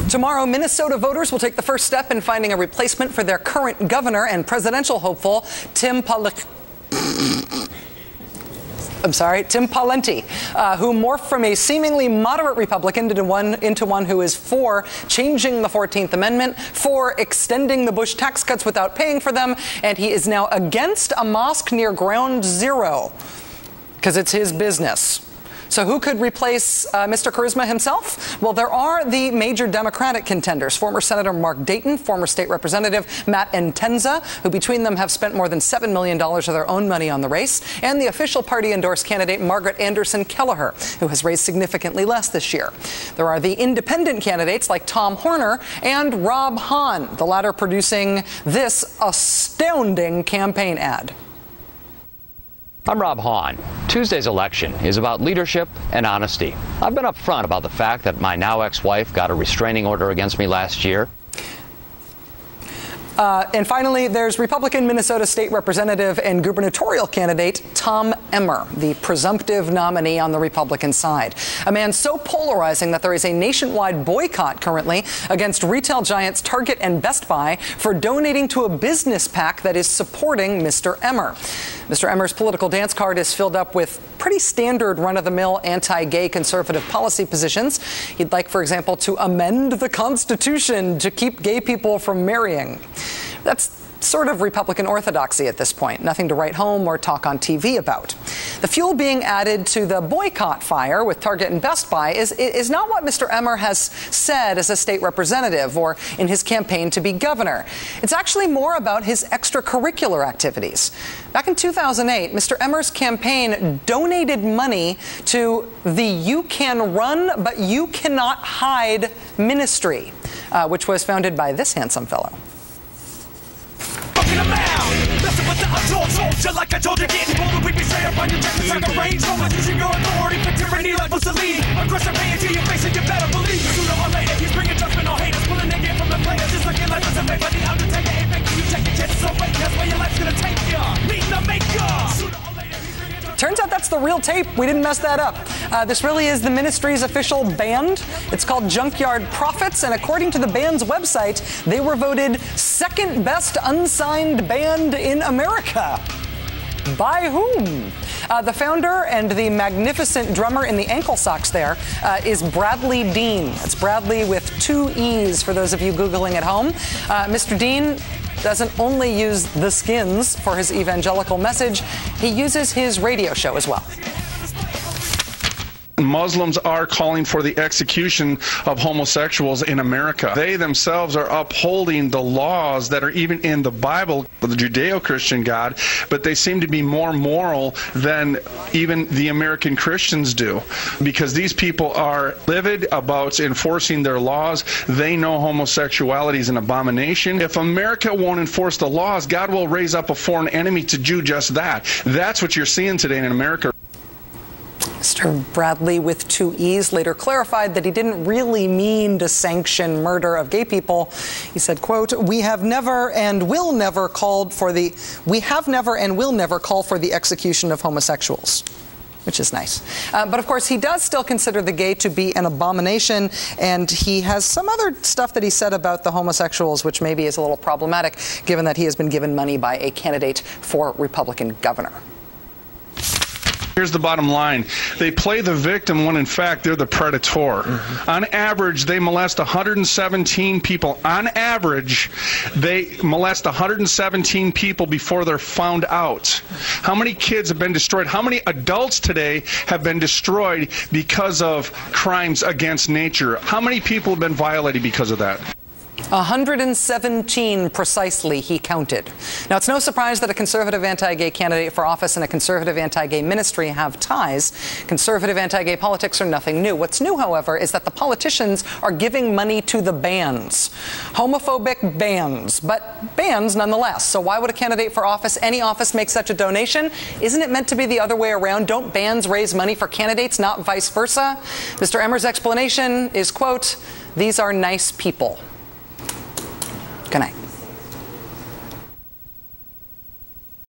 Tomorrow, Minnesota voters will take the first step in finding a replacement for their current governor and presidential hopeful, Tim Pawlenty, who morphed from a seemingly moderate Republican into one who is for changing the 14th Amendment, for extending the Bush tax cuts without paying for them, and he is now against a mosque near Ground Zero because it's his business. So who could replace Mr. Charisma himself? Well, there are the major Democratic contenders, former Senator Mark Dayton, former State Representative Matt Entenza, who between them have spent more than $7 million of their own money on the race, and the official party-endorsed candidate Margaret Anderson Kelleher, who has raised significantly less this year. There are the independent candidates like Tom Horner and Rob Hahn, the latter producing this astounding campaign ad. I'm Rob Hahn. Tuesday's election is about leadership and honesty. I've been upfront about the fact that my now ex-wife got a restraining order against me last year. And finally, there's Republican Minnesota State Representative and gubernatorial candidate Tom Emmer, the presumptive nominee on the Republican side. A man so polarizing that there is a nationwide boycott currently against retail giants Target and Best Buy for donating to a business PAC that is supporting Mr. Emmer. Mr. Emmer's political dance card is filled up with pretty standard run-of-the-mill anti-gay conservative policy positions. He'd like, for example, to amend the Constitution to keep gay people from marrying. That's sort of Republican orthodoxy at this point, nothing to write home or talk on TV about. The fuel being added to the boycott fire with Target and Best Buy is not what Mr. Emmer has said as a state representative or in his campaign to be governor. It's actually more about his extracurricular activities. Back in 2008, Mr. Emmer's campaign donated money to the You Can Run But You Cannot Hide ministry, which was founded by this handsome fellow. Like I told you, getting bolder, we be straight up on your chest. It's like a range rover, using your authority for tyranny like Mussolini. Aggressor paying to your face and you better believe it. Sooner or later, he's bringing judgment on haters, pulling their game from the players. Just like your life was a made by the Undertaker. Ain't making you take your chances, so wait, that's where your life's gonna take ya. Meeting the maker. Sooner or later, he's bringing judgment. Turns out that's the real tape. We didn't mess that up. This really is the ministry's official band. It's called Junkyard Prophets, and according to the band's website, they were voted second best unsigned band in America. By whom? The founder and the magnificent drummer in the ankle socks there is Bradley Dean. It's Bradley with 2 E's for those of you Googling at home. Mr. Dean doesn't only use The Skins for his evangelical message, he uses his radio show as well. Muslims are calling for the execution of homosexuals in America. They themselves are upholding the laws that are even in the Bible, the Judeo-Christian God, but they seem to be more moral than even the American Christians do, because these people are livid about enforcing their laws. They know homosexuality is an abomination. If America won't enforce the laws, God will raise up a foreign enemy to do just that. That's what you're seeing today in America. Mr. Bradley with 2 E's later clarified that he didn't really mean to sanction murder of gay people. He said, quote, we have never and will never call for the execution of homosexuals, which is nice. But of course, he does still consider the gay to be an abomination, and he has some other stuff that he said about the homosexuals, which maybe is a little problematic, given that he has been given money by a candidate for Republican governor. Here's the bottom line. They play the victim when, in fact, they're the predator. On average, they molest 117 people. On average, they molest 117 people before they're found out. How many kids have been destroyed? How many adults today have been destroyed because of crimes against nature? How many people have been violated because of that? 117 precisely, he counted. Now, it's no surprise that a conservative anti-gay candidate for office and a conservative anti-gay ministry have ties. Conservative anti-gay politics are nothing new. What's new, however, is that the politicians are giving money to the bands. Homophobic bands, but bands nonetheless. So why would a candidate for office, any office, make such a donation? Isn't it meant to be the other way around? Don't bands raise money for candidates, not vice versa? Mr. Emmer's explanation is, quote, these are nice people. Good night.